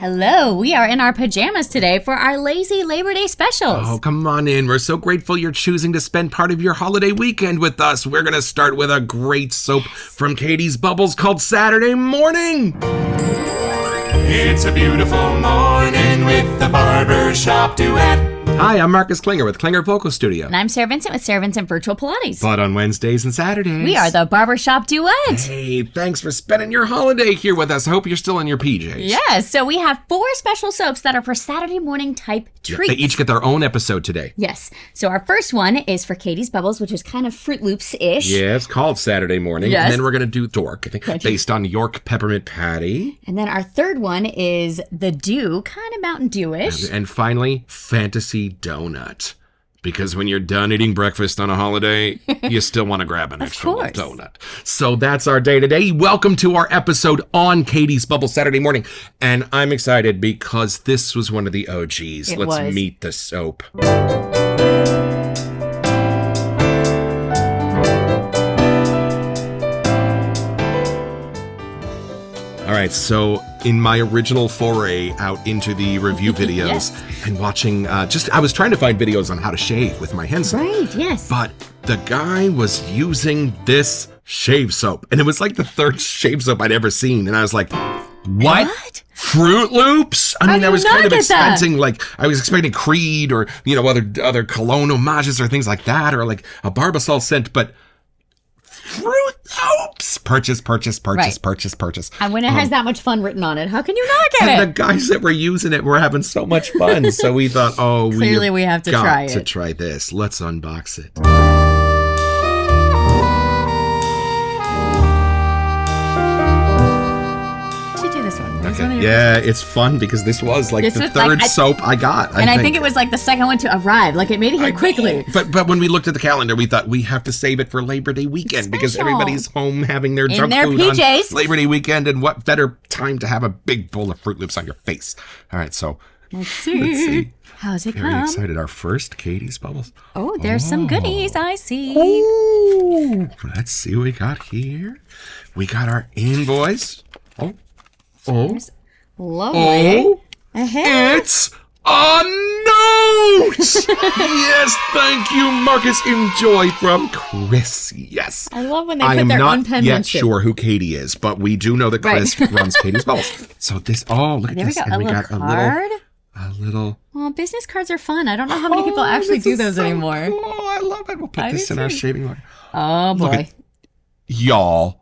Hello, we are in our pajamas today for our lazy Labor Day specials. Oh, come on in. We're so grateful you're choosing to spend part of your holiday weekend with us. We're going to start with a great soap from Catie's Bubbles called Saturday Morning. It's a beautiful morning with the Barbershop Duet. Hi, I'm Marcus Klinger with Klinger Vocal Studio. And I'm Sarah Vincent with Sarah Vincent Virtual Pilates. But on Wednesdays and Saturdays, We are the Barbershop Duet. Hey, thanks for spending your holiday here with us. I hope you're still in your PJs. Yes, so we have 4 special soaps that are for Saturday morning type treats. They each get their own episode today. Yes, so our first one is for Catie's Bubbles, which is kind of Fruit Loops-ish. Yeah, it's called Saturday Morning. Yes. And then we're going to do Dork, I think, based on York Peppermint Patty. And then our third one is The Dew, kind of Mountain Dew-ish. And finally, Fantasy Donut. Because when you're done eating breakfast on a holiday, you still want to grab an extra little donut. So that's our day today. Welcome to our episode on Catie's Bubbles Saturday Morning. And I'm excited because this was one of the OGs. Let's meet the soap. All right, so in my original foray out into the review videos and watching, I was trying to find videos on how to shave with my hands. Right, yes. But the guy was using this shave soap, and it was like the third shave soap I'd ever seen. And I was like, what? Fruit Loops? I mean, I was kind of expecting, I was expecting Creed or, other cologne homages or things like that, or like a Barbasol scent, but Fruit Loops! Purchase. And when it has that much fun written on it, how can you not get it? And the guys that were using it were having so much fun. So we thought, clearly we have to try it. to try this. Let's unbox it. You do this one. Okay. Yeah, it's fun because this was the third soap I got. I think it was the second one to arrive. It made it here quickly. But when we looked at the calendar, we thought we have to save it for Labor Day weekend because everybody's home having their junk food PJs. on Labor Day weekend, and what better time to have a big bowl of Fruit Loops on your face? All right, so let's see. How's it Very excited. Our first Catie's Bubbles. Oh, there's some goodies, I see. Oh, let's see what we got here. We got our invoice. Lovely. It's a note! Yes, thank you, Marcus. Enjoy from Chris. Yes. I love when they put their own penmanship. I am not yet sure who Catie is, but we do know that Chris runs Catie's Bubbles. So this, look at this. There we go. A card. A little. Oh, business cards are fun. I don't know how many people actually do those anymore. Oh, I love it. We'll put this in our shaving line. Oh, boy. Y'all.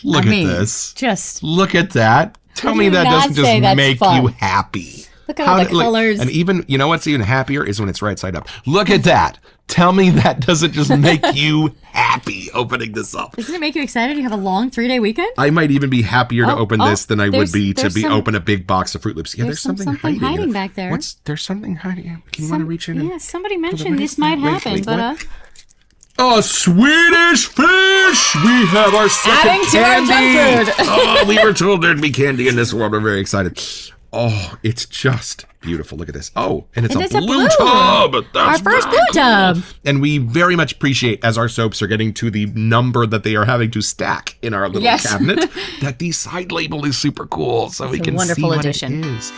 Look at this. Just look at that. Tell me that doesn't just make you happy. Look at all the colors. And even, you know what's even happier is when it's right side up. Look at that. Tell me that doesn't just make you happy opening this up. Doesn't it make you excited? You have a long 3-day weekend? I might even be happier to open this than I would be to open a big box of Fruit Loops. Yeah, there's something hiding back there. There's something hiding. Can you want to reach in? Yeah, somebody mentioned this might happen, but a Swedish fish! We have our second adding to candy. Our junk food. We were told there'd be candy in this world. We're very excited. Oh, it's just beautiful. Look at this. Oh, and it's a blue tub. That's our first blue tub. And we very much appreciate, as our soaps are getting to the number that they are having to stack in our little cabinet, that the side label is super cool, so we can see what it is.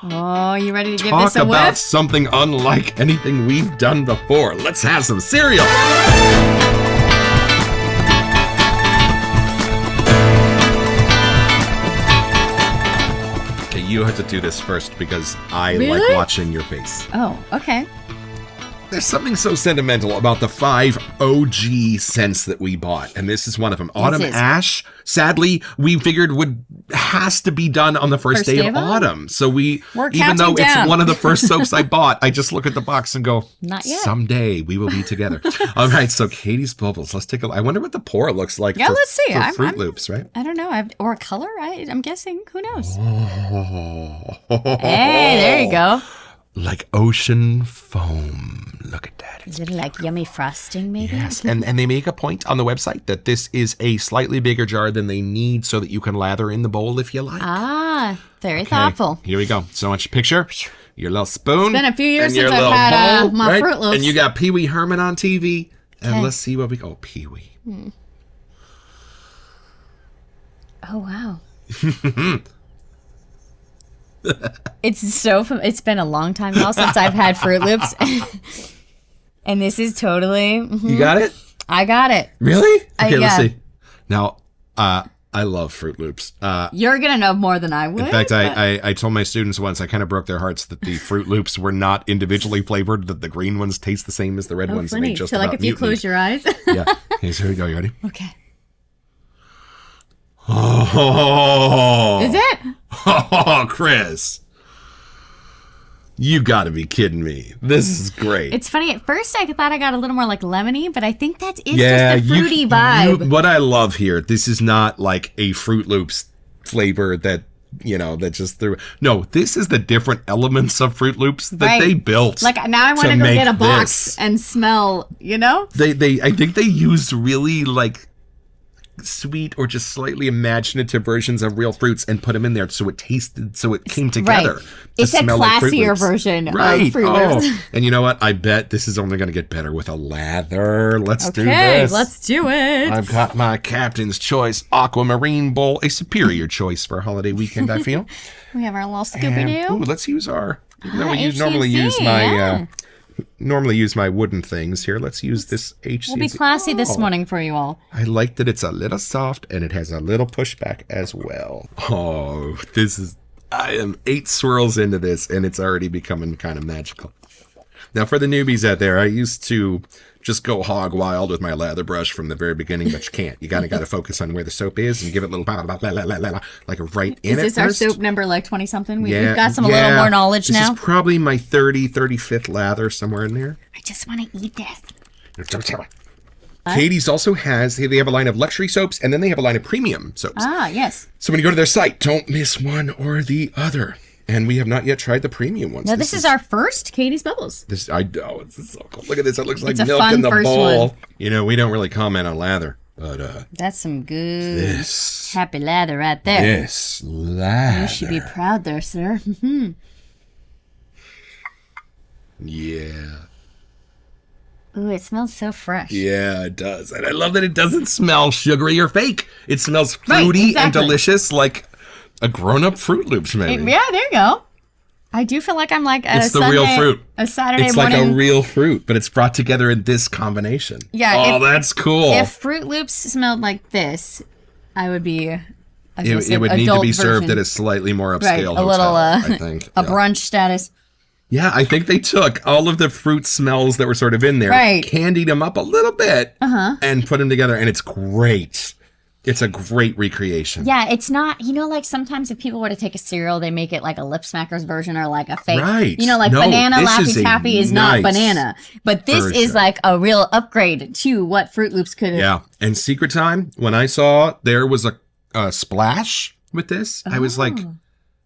Oh, you ready to give this a Talk whiff? about something unlike anything we've done before. Let's have some cereal. Okay, you have to do this first because I like watching your face. Oh, okay. There's something so sentimental about the 5 OG scents that we bought, and this is one of them. Autumn Ash, sadly, we figured has to be done on the first day of autumn. So even though it's one of the first soaps I bought, I just look at the box and go, not yet. Someday we will be together. All right, so Catie's Bubbles. Let's take a look. I wonder what the pour looks like let's see. For Fruit Loops, right? I don't know. Or a color, I'm guessing. Who knows? Oh. Hey, there you go. Like ocean foam. Look at that. Is it like yummy frosting, maybe? Yes, and they make a point on the website that this is a slightly bigger jar than they need so that you can lather in the bowl if you like. Ah, very thoughtful. Here we go. So much picture. Your little spoon. It's been a few years since I've had my Fruit Loops. And you got Pee Wee Herman on TV. And let's see what we go. Pee Wee. Oh, wow. It's been a long time, y'all, since I've had Fruit Loops. And this is totally... You got it? I got it. Really? Okay, yeah. Let's see. Now, I love Fruit Loops. You're going to know more than I would. In fact, I told my students once, I kind of broke their hearts that the Fruit Loops were not individually flavored, that the green ones taste the same as the red ones. Funny. And they just so like if you close your eyes. Yeah. Okay, so here we go. You ready? Okay. Oh. Is it? Oh, Chris. You got to be kidding me. This is great. It's funny. At first, I thought I got a little more like lemony, but I think that is just the fruity vibe. What I love here, this is not like a Fruit Loops flavor that just threw. No, this is the different elements of Fruit Loops that they built. Like now I want to go get a box and smell, I think they used really like sweet or just slightly imaginative versions of real fruits and put them in there so it came together. Right. It's a classier version of Fruit Loops. And you know what? I bet this is only going to get better with a lather. Let's do this. Let's do it. I've got my Captain's Choice Aquamarine Bowl, a superior choice for a holiday weekend, I feel. We have our little Scooby-Doo. Let's use our... normally use my wooden things here. Let's use this HCC. We'll be classy this morning for you all. I like that it's a little soft and it has a little pushback as well. Oh, I am 8 swirls into this and it's already becoming kind of magical. Now for the newbies out there, I used to just go hog wild with my lather brush from the very beginning, but you can't. You got to focus on where the soap is and give it a little like right in it. Is this our soap number like 20 something? We've got some a little more knowledge now. This is probably my 35th lather somewhere in there. I just want to eat this. Catie's also they have a line of luxury soaps and then they have a line of premium soaps. Ah, yes. So when you go to their site, don't miss one or the other. And we have not yet tried the premium ones. No, this is our first Catie's Bubbles. I know. It's so cool. Look at this. It looks like it's milk in the bowl. One. We don't really comment on lather. But that's some good happy lather right there. This lather. You should be proud there, sir. Yeah. Ooh, it smells so fresh. Yeah, it does. And I love that it doesn't smell sugary or fake. It smells fruity and delicious like a grown-up Fruit Loops, maybe. Yeah, there you go. I do feel like I'm like it's the real fruit. A Saturday it's morning. It's like a real fruit, but it's brought together in this combination. Yeah. That's cool. If Fruit Loops smelled like this, I would be. It would need to be served at a slightly more upscale hotel, I think. A brunch status. Yeah, I think they took all of the fruit smells that were sort of in there, candied them up a little bit, and put them together, and it's great. It's a great recreation. Yeah, it's not, like sometimes if people were to take a cereal, they make it like a Lip Smackers version or like a fake. Right. Banana Laffy Taffy is not banana. But this is like a real upgrade to what Fruit Loops could have. Yeah. And Secret Time, when I saw there was a splash with this, I was like,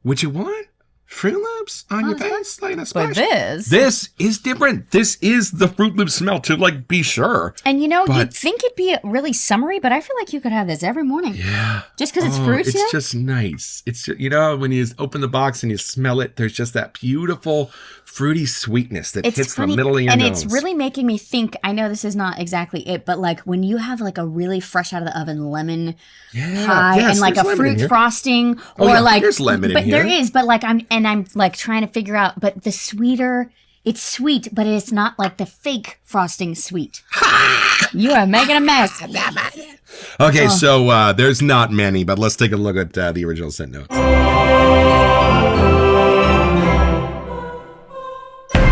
would you want Fruit Loops on your face? Like a splash? But this is different. This is the Fruit Loops smell to be sure. And you'd think it'd be really summery, but I feel like you could have this every morning. Yeah. Just because it's fruity. It's just nice. It's just, when you open the box and you smell it, there's just that beautiful fruity sweetness that hits the middle of your nose. And it's really making me think, I know this is not exactly it, but like when you have like a really fresh out of the oven lemon pie and like a fruit frosting there's lemon in here. There is, but like I'm like trying to figure out, but the sweeter, it's sweet, but it's not like the fake frosting sweet. You are making a mess. Okay, so there's not many, but let's take a look at the original scent notes.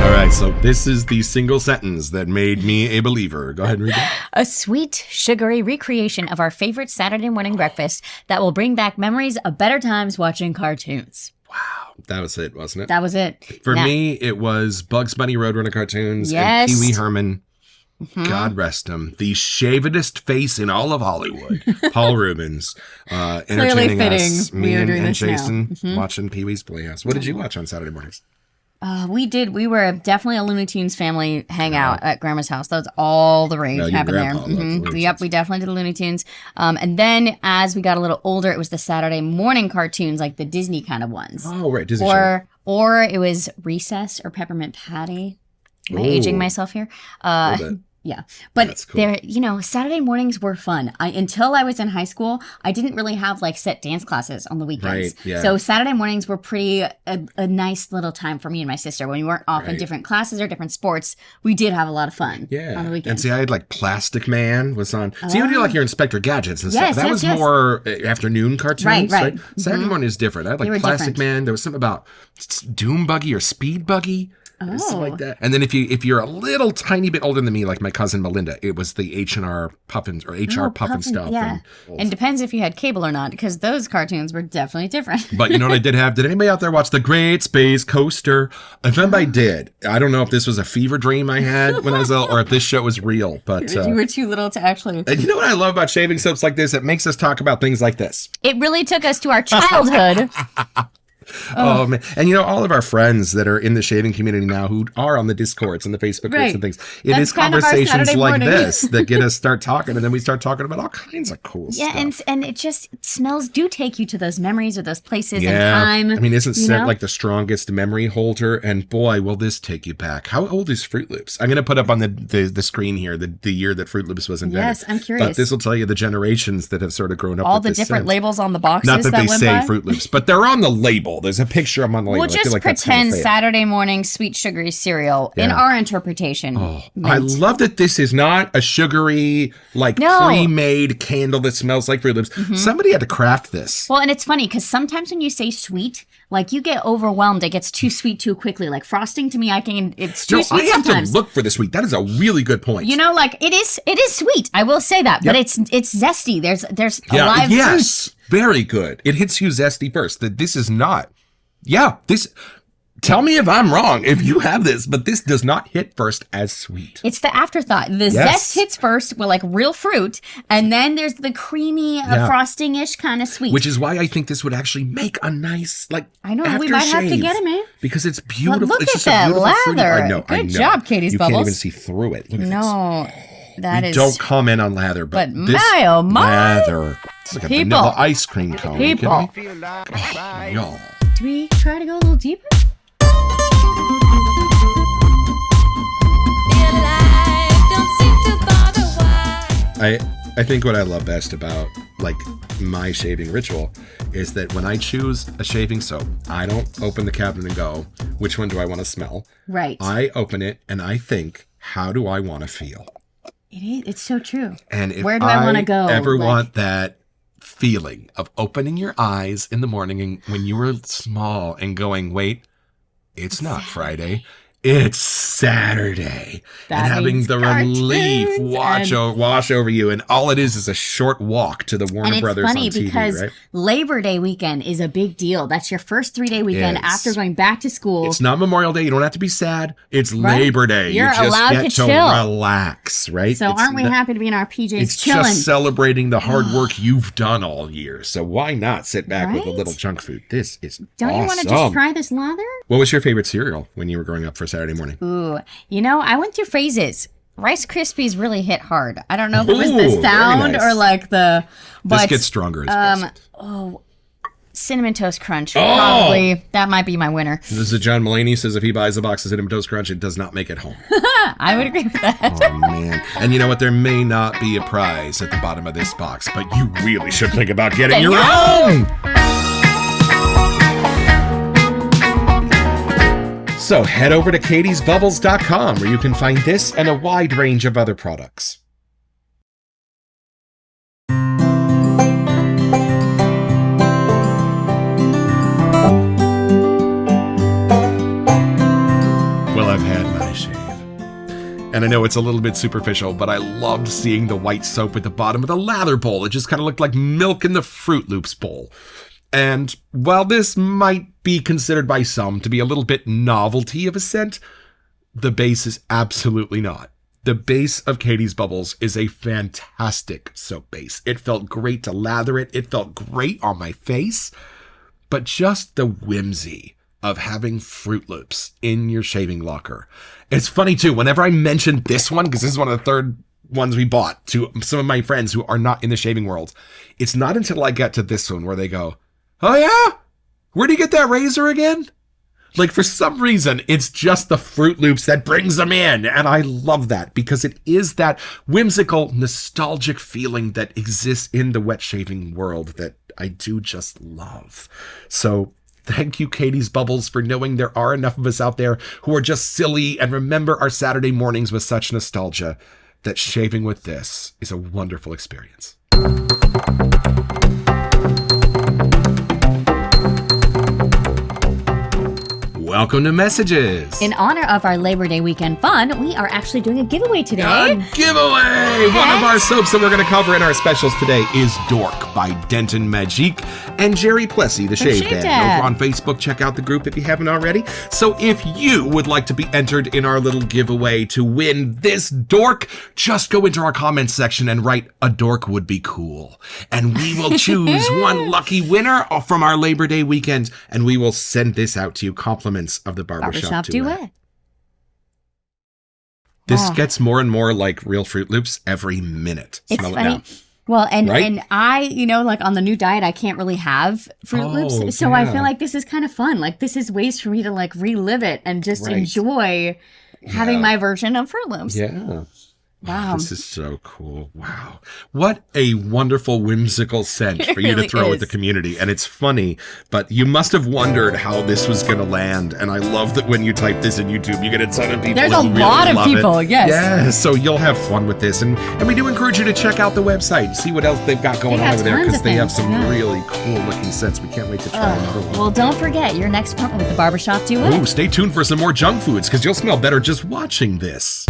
All right, so this is the single sentence that made me a believer. Go ahead and read it. A sweet, sugary recreation of our favorite Saturday morning breakfast that will bring back memories of better times watching cartoons. Wow. That was it, wasn't it? That was it. For me, it was Bugs Bunny Roadrunner cartoons and Pee Wee Herman. God rest him. The shavedest face in all of Hollywood. Paul Rubens. Entertaining us, me and Jason, watching Pee Wee's Playhouse. What did you watch on Saturday mornings? We were definitely a Looney Tunes family hangout at Grandma's house. That was all the rage happened there. Yep, we definitely did Looney Tunes. And then as we got a little older, it was the Saturday morning cartoons, like the Disney kind of ones. Oh, right, Disney Channel. Or it was Recess or Peppermint Patty. Am I aging myself here? Yeah. But cool. Saturday mornings were fun. Until I was in high school, I didn't really have like set dance classes on the weekends. Right, yeah. So Saturday mornings were pretty a nice little time for me and my sister. When we weren't off in different classes or different sports, we did have a lot of fun on the weekends. And see, I had like Plastic Man was on. So you would do like your Inspector Gadgets and stuff. That was more afternoon cartoons, right? Mm-hmm. Saturday morning is different. I had like Plastic Man. There was something about Doom Buggy or Speed Buggy. Something like that. And then if you're a little tiny bit older than me, like my cousin Melinda, it was the H&R Puffin or HR Puffin stuff. Yeah. And depends if you had cable or not, because those cartoons were definitely different. But you know what I did have? Did anybody out there watch The Great Space Coaster? If anybody did, I don't know if this was a fever dream I had when I was little or if this show was real. But you were too little to actually. And you know what I love about shaving soaps like this? It makes us talk about things like this. It really took us to our childhood. Oh man. And all of our friends that are in the shaving community now who are on the Discords and the Facebook groups and things, it is conversations like this that get us start talking, and then we start talking about all kinds of cool stuff. Yeah, and it just smells do take you to those memories or those places and time. I mean, isn't scent like the strongest memory holder? And boy, will this take you back. How old is Fruit Loops? I'm going to put up on the screen here the year that Fruit Loops was invented. Yes, I'm curious. But this will tell you the generations that have sort of grown up all with the this different scent. labels on the boxes. Not that they went say by. Fruit Loops, but they're on the label. There's a picture of them on the label. We'll just pretend Saturday morning sweet sugary cereal in our interpretation. Oh, I love that this is not a sugary, pre-made candle that smells like Fruit Loops. Mm-hmm. Somebody had to craft this. Well, and it's funny because sometimes when you say sweet, like you get overwhelmed. It gets too sweet too quickly. Like frosting to me, it's too sweet sometimes. I have to look for the sweet. That is a really good point. It is sweet. I will say that, but it's zesty. There's a live fruit. Very good. It hits you zesty first. That this is not. Yeah, this. Tell me if I'm wrong if you have this, but this does not hit first as sweet. It's the afterthought. The zest hits first with like real fruit, and then there's the creamy, frosting-ish kind of sweet. Which is why I think this would actually make a nice I know we might have to get it, man. Because it's beautiful. Look it's at just that a beautiful lather. Fruity. I know. Good job, Katie's you Bubbles. You can't even see through it. Look at this. Don't comment on lather, but this my oh my lather. It's like a vanilla ice cream cone. People. Y'all. Do we try to go a little deeper? I think what I love best about my shaving ritual is that when I choose a shaving soap, I don't open the cabinet and go, which one do I want to smell? Right. I open it and I think, how do I want to feel? It's so true. And if where do I want to go? Ever want that feeling of opening your eyes in the morning and when you were small and going, wait, it's not Friday. It's Saturday. And having the relief wash over you. And all it is a short walk to the Warner Brothers on TV. And it's funny because Labor Day weekend is a big deal. That's your first 3-day weekend after going back to school. It's not Memorial Day. You don't have to be sad. It's Labor Day. You're you just allowed get to chill. Relax, right? So aren't we happy to be in our PJs it's chilling? It's just celebrating the hard work you've done all year. So why not sit back with a little junk food? This is Don't awesome. You want to just try this lather? What was your favorite cereal when you were growing up for Saturday morning? Ooh, I went through phases. Rice Krispies really hit hard. I don't know if it was the sound or like the. But, this gets stronger as best. Cinnamon Toast Crunch. Probably. That might be my winner. This is John Mulaney says if he buys a box of Cinnamon Toast Crunch, it does not make it home. I would agree with that. Oh, man. And you know what? There may not be a prize at the bottom of this box, but you really should think about getting your own. So head over to catiesbubbles.com where you can find this and a wide range of other products. Well, I've had my shave. And I know it's a little bit superficial, but I loved seeing the white soap at the bottom of the lather bowl. It just kind of looked like milk in the Fruit Loops bowl. And while this might be considered by some to be a little bit novelty of a scent, the base is absolutely not. The base of Katie's Bubbles is a fantastic soap base. It felt great to lather it. It felt great on my face. But just the whimsy of having Fruit Loops in your shaving locker. It's funny, too. Whenever I mentioned this one, because this is one of the third ones we bought to some of my friends who are not in the shaving world, it's not until I get to this one where they go, oh, yeah? Where'd you get that razor again? Like, for some reason, it's just the Fruit Loops that brings them in. And I love that because it is that whimsical, nostalgic feeling that exists in the wet shaving world that I do just love. So thank you, Catie's Bubbles, for knowing there are enough of us out there who are just silly and remember our Saturday mornings with such nostalgia that shaving with this is a wonderful experience. Welcome to Messages. In honor of our Labor Day weekend fun, we are actually doing a giveaway today. A giveaway! One of our soaps that we're going to cover in our specials today is Dork by Denton Magique and Jerry Plessy, the Shave Dad. Over on Facebook, check out the group if you haven't already. So if you would like to be entered in our little giveaway to win this dork, just go into our comments section and write, "A dork would be cool." And we will choose one lucky winner from our Labor Day weekend, and we will send this out to you. Compliments of the Barbershop Duet. This gets more and more like real Fruit Loops every minute. It's funny. Well, and I, like on the new diet, I can't really have Fruit Loops. So I feel like this is kind of fun. Like, this is ways for me to like relive it and just enjoy having my version of Fruit Loops. Yeah. Wow. This is so cool. Wow. What a wonderful, whimsical scent for you to throw at the community. And it's funny, but you must have wondered how this was going to land. And I love that when you type this in YouTube, you get a ton of people. There's a lot of people, yes. Yeah, so you'll have fun with this. And we do encourage you to check out the website, see what else they've got going on over there, because they have some really cool looking scents. We can't wait to try another one. Well, don't forget your next appointment with the Barbershop Duet. Ooh, stay tuned for some more junk foods, because you'll smell better just watching this.